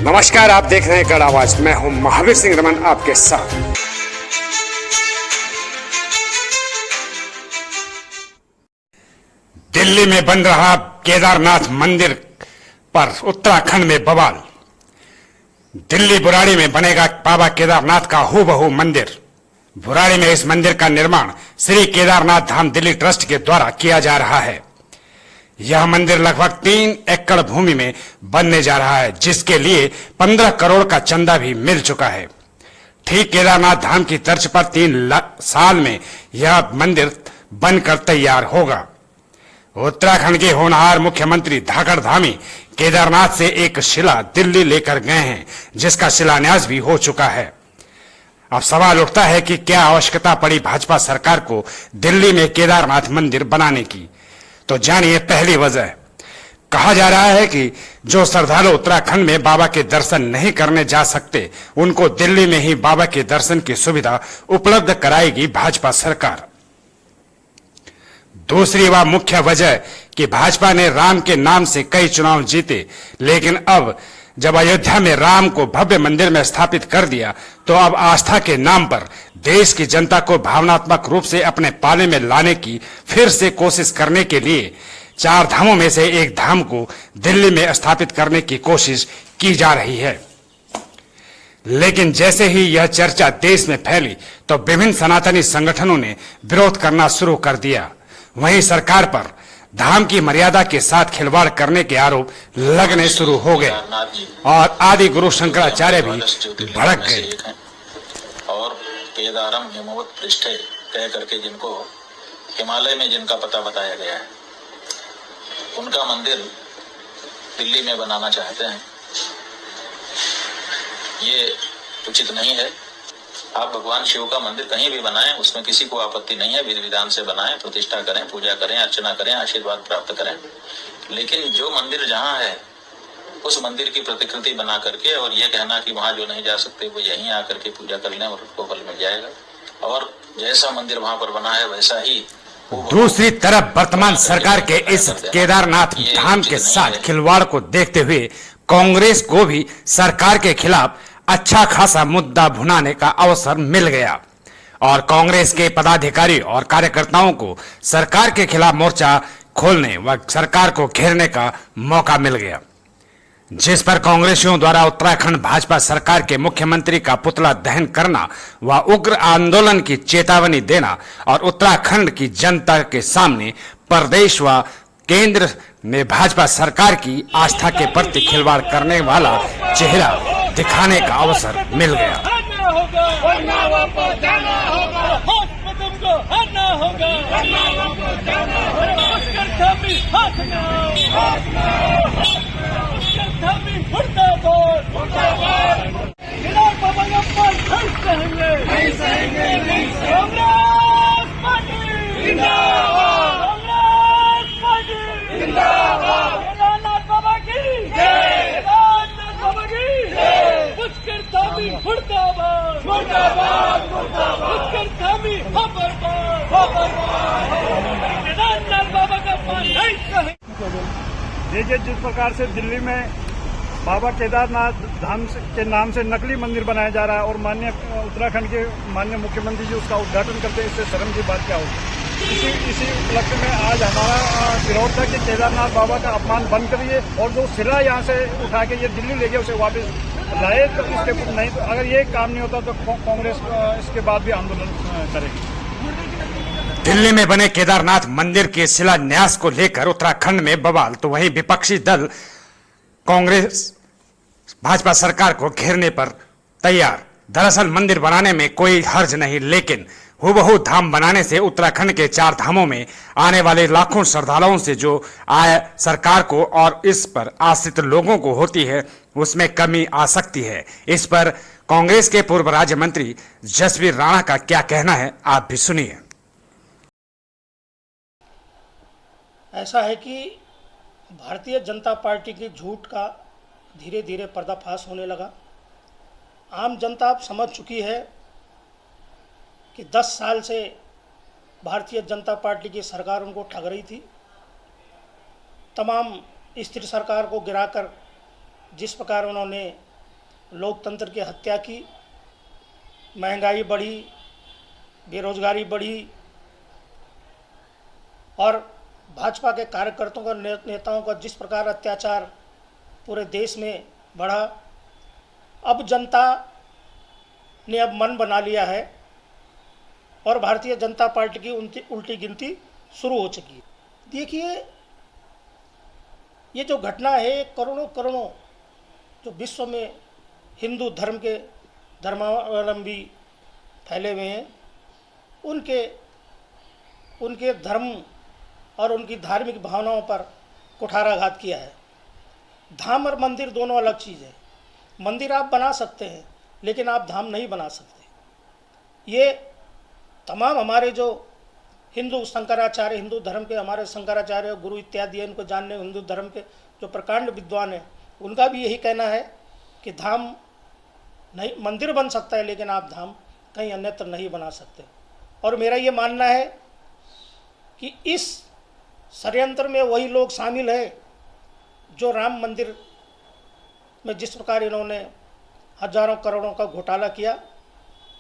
नमस्कार, आप देख रहे हैं कड़ आवाज। मैं हूं महावीर सिंह रमन आपके साथ। दिल्ली में बन रहा केदारनाथ मंदिर पर उत्तराखंड में बवाल। दिल्ली बुराड़ी में बनेगा बाबा केदारनाथ का हूबहू मंदिर। बुराड़ी में इस मंदिर का निर्माण श्री केदारनाथ धाम दिल्ली ट्रस्ट के द्वारा किया जा रहा है। यह मंदिर लगभग 3 एकड़ भूमि में बनने जा रहा है, जिसके लिए 15 करोड़ का चंदा भी मिल चुका है। ठीक केदारनाथ धाम की तर्ज पर 3 साल में यह मंदिर बनकर तैयार होगा। उत्तराखंड के होनहार मुख्यमंत्री धाकड़ धामी केदारनाथ से एक शिला दिल्ली लेकर गए हैं, जिसका शिलान्यास भी हो चुका है। अब सवाल उठता है कि क्या आवश्यकता पड़ी भाजपा सरकार को दिल्ली में केदारनाथ मंदिर बनाने की। तो जानिए पहली वजह। कहा जा रहा है कि जो श्रद्धालु उत्तराखंड में बाबा के दर्शन नहीं करने जा सकते, उनको दिल्ली में ही बाबा के दर्शन की सुविधा उपलब्ध कराएगी भाजपा सरकार। दूसरी व मुख्य वजह कि भाजपा ने राम के नाम से कई चुनाव जीते, लेकिन अब जब अयोध्या में राम को भव्य मंदिर में स्थापित कर दिया, तो अब आस्था के नाम पर देश की जनता को भावनात्मक रूप से अपने पाले में लाने की फिर से कोशिश करने के लिए 4 धामों में से एक धाम को दिल्ली में स्थापित करने की कोशिश की जा रही है। लेकिन जैसे ही यह चर्चा देश में फैली, तो विभिन्न सनातनी संगठनों ने विरोध करना शुरू कर दिया। वहीं सरकार पर धाम की मर्यादा के साथ खिलवाड़ करने के आरोप लगने शुरू हो गए और आदि गुरु शंकराचार्य भी भड़क गए। और केदारम हिमवत पृष्ठे कह करके जिनको हिमालय में जिनका पता बताया गया है, उनका मंदिर दिल्ली में बनाना चाहते हैं। ये उचित नहीं है। आप भगवान शिव का मंदिर कहीं भी बनाएं, उसमें किसी को आपत्ति नहीं है। विधि विधान से बनाएं, प्रतिष्ठा करें, पूजा करें, अर्चना करें, आशीर्वाद प्राप्त करें। लेकिन जो मंदिर जहां है, उस मंदिर की प्रतिकृति बना करके और ये कहना कि वहां जो नहीं जा सकते वो यहीं आकर के पूजा कर लें और उनको फल मिल जाएगा। और जैसा मंदिर वहां पर बना है वैसा ही। दूसरी तरफ वर्तमान सरकार के इस केदारनाथ धाम के साथ खिलवाड़ को देखते हुए कांग्रेस को भी सरकार के खिलाफ अच्छा खासा मुद्दा भुनाने का अवसर मिल गया और कांग्रेस के पदाधिकारी और कार्यकर्ताओं को सरकार के खिलाफ मोर्चा खोलने व सरकार को घेरने का मौका मिल गया, जिस पर कांग्रेसियों द्वारा उत्तराखंड भाजपा सरकार के मुख्यमंत्री का पुतला दहन करना व उग्र आंदोलन की चेतावनी देना और उत्तराखंड की जनता के सामने प्रदेश व केंद्र में भाजपा सरकार की आस्था के प्रति खिलवाड़ करने वाला चेहरा दिखाने का अवसर मिल गया। देखिए, जिस प्रकार से दिल्ली में बाबा केदारनाथ धाम के नाम से नकली मंदिर बनाया जा रहा है और माननीय उत्तराखंड के माननीय मुख्यमंत्री जी उसका उद्घाटन करते हैं, इससे शर्म की बात क्या होगी। इसी उपलक्ष्य में आज हमारा विरोध था कि केदारनाथ बाबा का अपमान बंद करिए और जो शिला यहाँ से उठा के ये दिल्ली ले गए उसे वापस लाए। तो इसके नहीं, तो अगर ये काम नहीं होता तो कांग्रेस इसके बाद भी आंदोलन करेगी। दिल्ली में बने केदारनाथ मंदिर के शिलान्यास को लेकर उत्तराखंड में बवाल, तो वहीं विपक्षी दल कांग्रेस भाजपा सरकार को घेरने पर तैयार। दरअसल मंदिर बनाने में कोई हर्ज नहीं, लेकिन हूबहू धाम बनाने से उत्तराखंड के 4 धामों में आने वाले लाखों श्रद्धालुओं से जो आय सरकार को और इस पर आश्रित लोगों को होती है, उसमें कमी आ सकती है। इस पर कांग्रेस के पूर्व राज्य मंत्री जसवीर राणा का क्या कहना है, आप भी सुनिए। ऐसा है कि भारतीय जनता पार्टी की झूठ का धीरे धीरे पर्दाफाश होने लगा। आम जनता अब समझ चुकी है कि 10 साल से भारतीय जनता पार्टी की सरकार उनको ठग रही थी। तमाम स्थिर सरकार को गिराकर जिस प्रकार उन्होंने लोकतंत्र की हत्या की, महंगाई बढ़ी, बेरोजगारी बढ़ी और भाजपा के कार्यकर्ताओं का नेताओं का जिस प्रकार अत्याचार पूरे देश में बढ़ा, अब जनता ने अब मन बना लिया है और भारतीय जनता पार्टी की उल्टी गिनती शुरू हो चुकी है। देखिए, ये जो घटना है, करोड़ों करोड़ों जो विश्व में हिंदू धर्म के धर्मावलंबी फैले हुए हैं, उनके धर्म और उनकी धार्मिक भावनाओं पर कुठाराघात किया है। धाम और मंदिर दोनों अलग चीज़ है। मंदिर आप बना सकते हैं, लेकिन आप धाम नहीं बना सकते। ये तमाम हमारे जो हिंदू शंकराचार्य, हिंदू धर्म के हमारे शंकराचार्य गुरु इत्यादि इनको जानने हिंदू धर्म के जो प्रकांड विद्वान हैं, उनका भी यही कहना है कि धाम नहीं, मंदिर बन सकता है, लेकिन आप धाम कहीं अन्यत्र नहीं बना सकते। और मेरा ये मानना है कि इस षड्यंत्र में वही लोग शामिल हैं जो राम मंदिर में जिस प्रकार इन्होंने हजारों करोड़ों का घोटाला किया।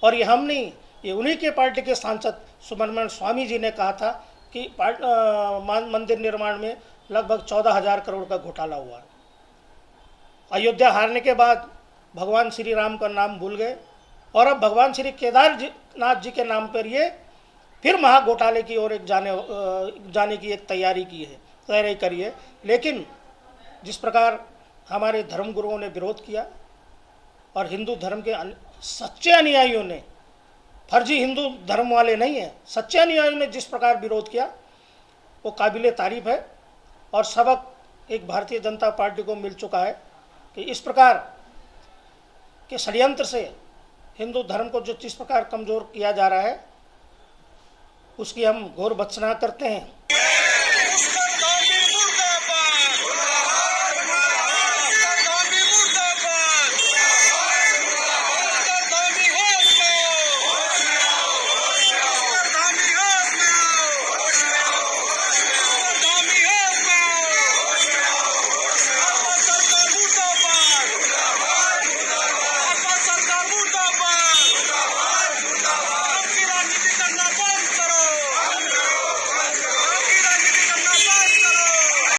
और ये हम नहीं, ये उन्हीं के पार्टी के सांसद सुब्रमण्यम स्वामी जी ने कहा था कि मंदिर निर्माण में लगभग 14,000 करोड़ का घोटाला हुआ। अयोध्या हारने के बाद भगवान श्री राम का नाम भूल गए और अब भगवान श्री केदारनाथ जी के नाम पर ये फिर महाघोटाले की ओर एक जाने की एक तैयारी करी है। लेकिन जिस प्रकार हमारे धर्मगुरुओं ने विरोध किया और हिंदू धर्म के सच्चे अनुयायियों ने, फर्जी हिंदू धर्म वाले नहीं हैं, सच्चे अनुयायियों ने जिस प्रकार विरोध किया, वो काबिले तारीफ है। और सबक एक भारतीय जनता पार्टी को मिल चुका है कि इस प्रकार के षड्यंत्र से हिंदू धर्म को जो जिस प्रकार कमज़ोर किया जा रहा है, उसकी हम घोर भर्त्सना करते हैं।